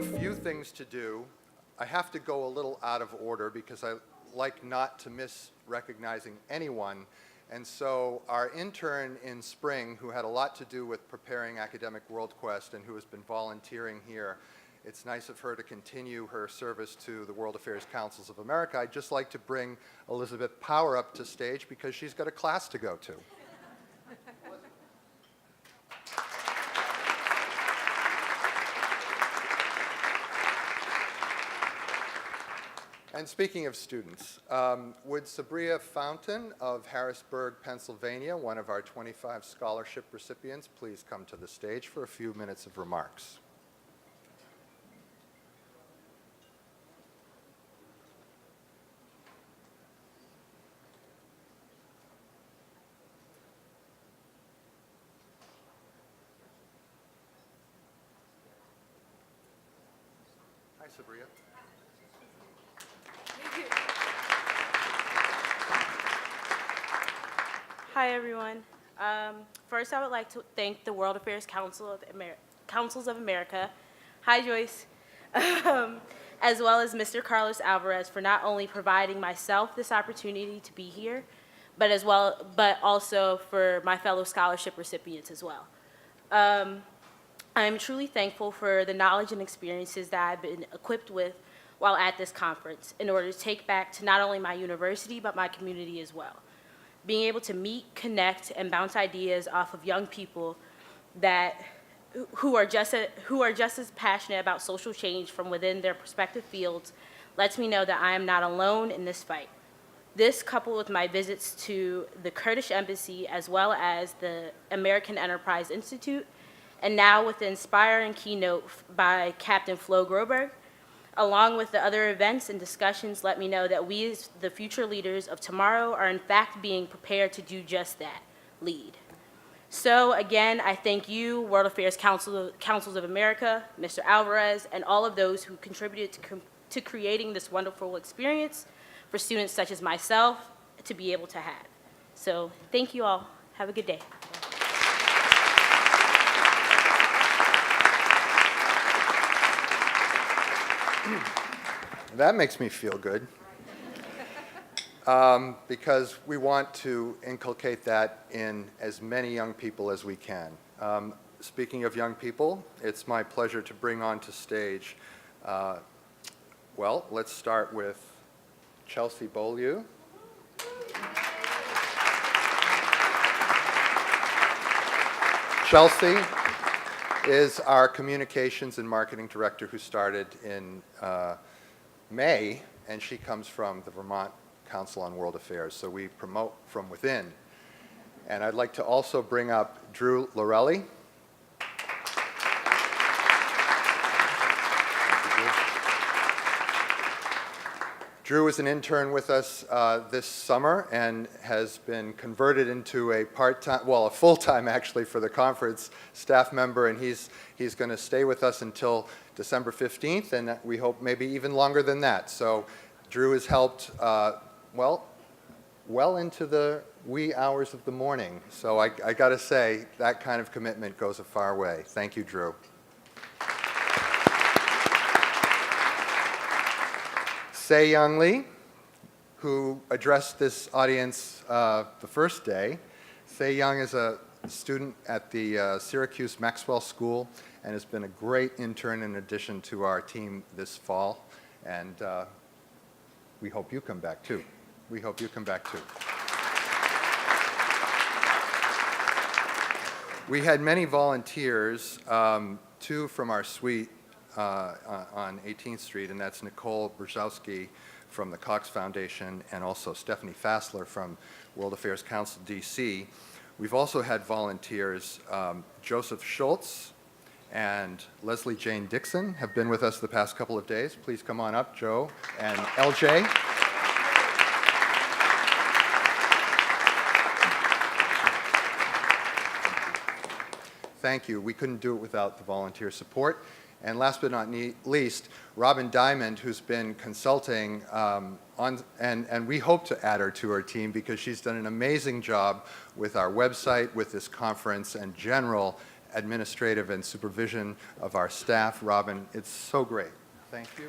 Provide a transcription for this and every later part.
a few things to do. I have to go a little out of order because I like not to miss recognizing anyone. And so our intern in spring, who had a lot to do with preparing Academic World Quest and who has been volunteering here, it's nice of her to continue her service to the World Affairs Councils of America. I'd just like to bring Elizabeth Power up to stage because she's got a class to go to. And speaking of students, would Sabria Fountain of Harrisburg, Pennsylvania, one of our 25 scholarship recipients, please come to the stage for a few minutes of remarks. Hi, Sabria. Hi, everyone. First, I would like to thank the World Affairs Councils of America, hi Joyce, as well as Mr. Carlos Alvarez for not only providing myself this opportunity to be here, but also for my fellow scholarship recipients as well. I am truly thankful for the knowledge and experiences that I've been equipped with while at this conference in order to take back to not only my university, but my community as well. Being able to meet, connect, and bounce ideas off of young people who are just as passionate about social change from within their respective fields lets me know that I am not alone in this fight. This, coupled with my visits to the Kurdish Embassy as well as the American Enterprise Institute, and now with the inspiring keynote by Captain Flo Groberg, along with the other events and discussions, let me know that we as the future leaders of tomorrow are in fact being prepared to do just that, lead. So again, I thank you, World Affairs Councils of America, Mr. Alvarez, and all of those who contributed to creating this wonderful experience for students such as myself to be able to have. So thank you all. Have a good day. That makes me feel good because we want to inculcate that in as many young people as we can. Speaking of young people, it's my pleasure to bring onto stage, well, let's start with Chelsea Beaulieu. Chelsea is our communications and marketing director who started in May, and she comes from the Vermont Council on World Affairs, so we promote from within. And I'd like to also bring up Drew Lorelli. Drew is an intern with us this summer and has been converted into a part-time, well, a full-time actually for the conference staff member, and he's going to stay with us until December 15th, and we hope maybe even longer than that. So Drew has helped, well into the wee hours of the morning. So I got to say, that kind of commitment goes a far way. Thank you, Drew. Se-Young Lee, who addressed this audience the first day. Se-Young is a student at the Syracuse Maxwell School and has been a great intern in addition to our team this fall. And we hope you come back too. We hope you come back too. We had many volunteers, two from our suite on 18th Street, and that's Nicole Brzezowski from the Cox Foundation and also Stephanie Fassler from World Affairs Council DC. We've also had volunteers, Joseph Schultz and Leslie Jane Dixon have been with us the past couple of days. Please come on up, Joe and LJ. Thank you. We couldn't do it without the volunteer support. And last but not least, Robin Diamond, who's been consulting and we hope to add her to our team because she's done an amazing job with our website, with this conference, and general administrative and supervision of our staff. Robin, it's so great. Thank you.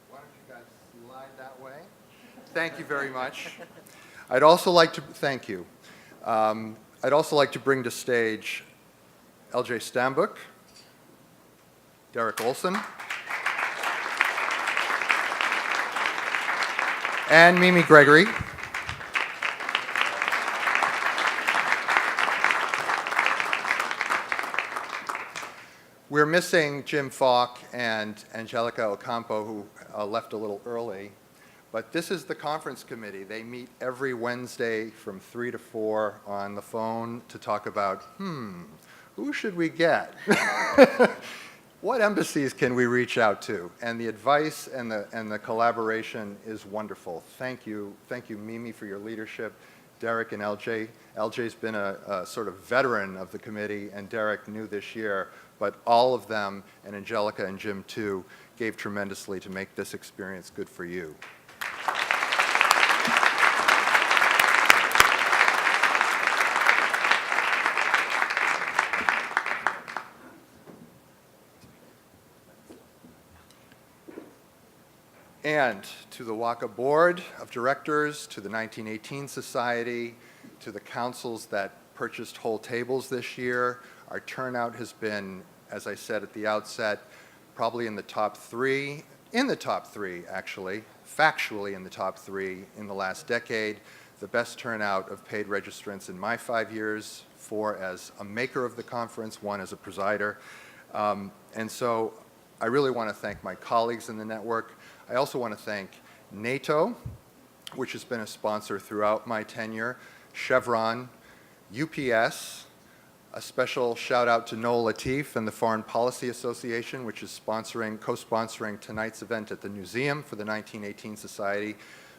Why don't you guys slide that way? Thank you very much. I'd also like to thank you. I'd also like to bring to stage LJ Stambuk, Derek Olson, and Mimi Gregory. We're missing Jim Falk and Angelica Ocampo, who left a little early. But this is the conference committee. They meet every Wednesday from 3 to 4 on the phone to talk about, who should we get? What embassies can we reach out to? And the advice and the collaboration is wonderful. Thank you, Mimi, for your leadership. Derek and LJ. LJ's been a sort of veteran of the committee, and Derek new this year, but all of them, and Angelica and Jim too, gave tremendously to make this experience good for you. And to the WACA Board of Directors, to the 1918 Society, to the councils that purchased whole tables this year, our turnout has been, as I said at the outset, probably in the top three actually, factually in the top 3 in the last decade, the best turnout of paid registrants in my 5 years, 4 as a maker of the conference, 1 as a presider. And so I really want to thank my colleagues in the network. I also want to thank NATO, which has been a sponsor throughout my tenure, Chevron, UPS, a special shout out to Noel Latif and the Foreign Policy Association, which is co-sponsoring tonight's event at the museum for the 1918 Society,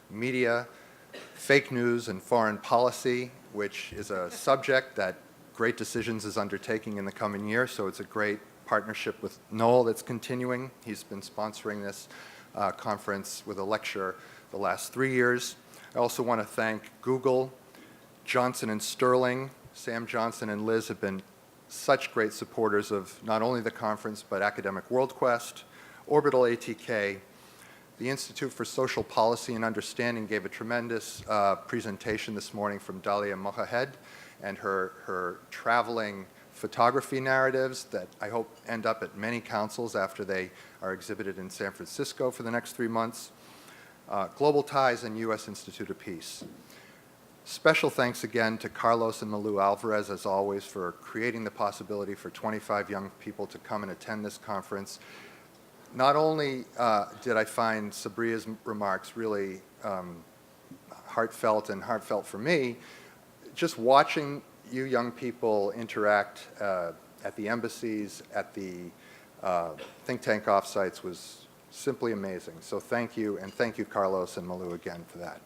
media, fake news and foreign policy, which is a subject that Great Decisions is undertaking in the coming year, so it's a great partnership with Noel that's continuing. He's been sponsoring this conference with a lecture the last 3 years. I also want to thank Google, Johnson & Sterling. Sam Johnson and Liz have been such great supporters of not only the conference, but Academic World Quest, Orbital ATK. The Institute for Social Policy and Understanding gave a tremendous presentation this morning from Dalia Mohahed and her traveling photography narratives that I hope end up at many councils after they are exhibited in San Francisco for the next 3 months. Global Ties and U.S. Institute of Peace. Special thanks again to Carlos and Malu Alvarez, as always, for creating the possibility for 25 young people to come and attend this conference. Not only did I find Sabria's remarks really heartfelt for me, just watching you young people interact at the embassies, at the think tank offsites was simply amazing. So thank you, and thank you, Carlos and Malu, again for that.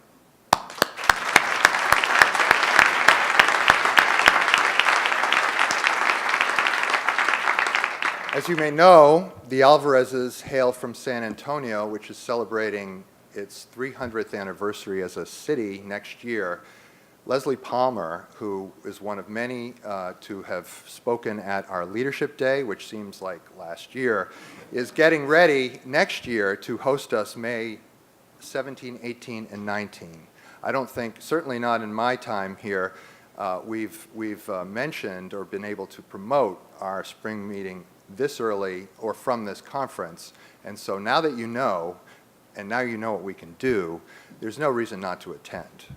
As you may know, the Alvarezes hail from San Antonio, which is celebrating its 300th anniversary as a city next year. Leslie Palmer, who is one of many to have spoken at our Leadership Day, which seems like last year, is getting ready next year to host us May 17, 18, and 19. I don't think, certainly not in my time here, we've mentioned or been able to promote our spring meeting this early or from this conference. And so now that you know, and now you know what we can do, there's no reason not to attend.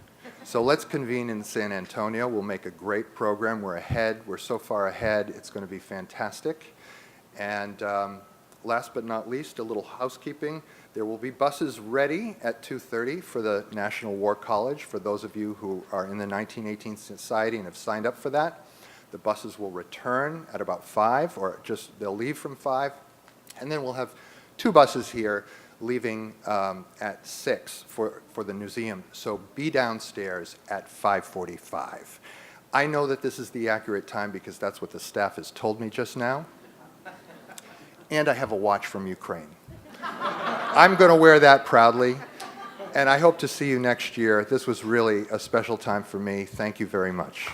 So let's convene in San Antonio. We'll make a great program. We're ahead. We're so far ahead. It's going to be fantastic. And last but not least, a little housekeeping. There will be buses ready at 2:30 for the National War College for those of you who are in the 1918 Society and have signed up for that. The buses will return at about 5, or just they'll leave from 5. And then we'll have 2 buses here leaving at 6 for the museum. So be downstairs at 5:45. I know that this is the accurate time because that's what the staff has told me just now. And I have a watch from Ukraine. I'm going to wear that proudly, and I hope to see you next year. This was really a special time for me. Thank you very much.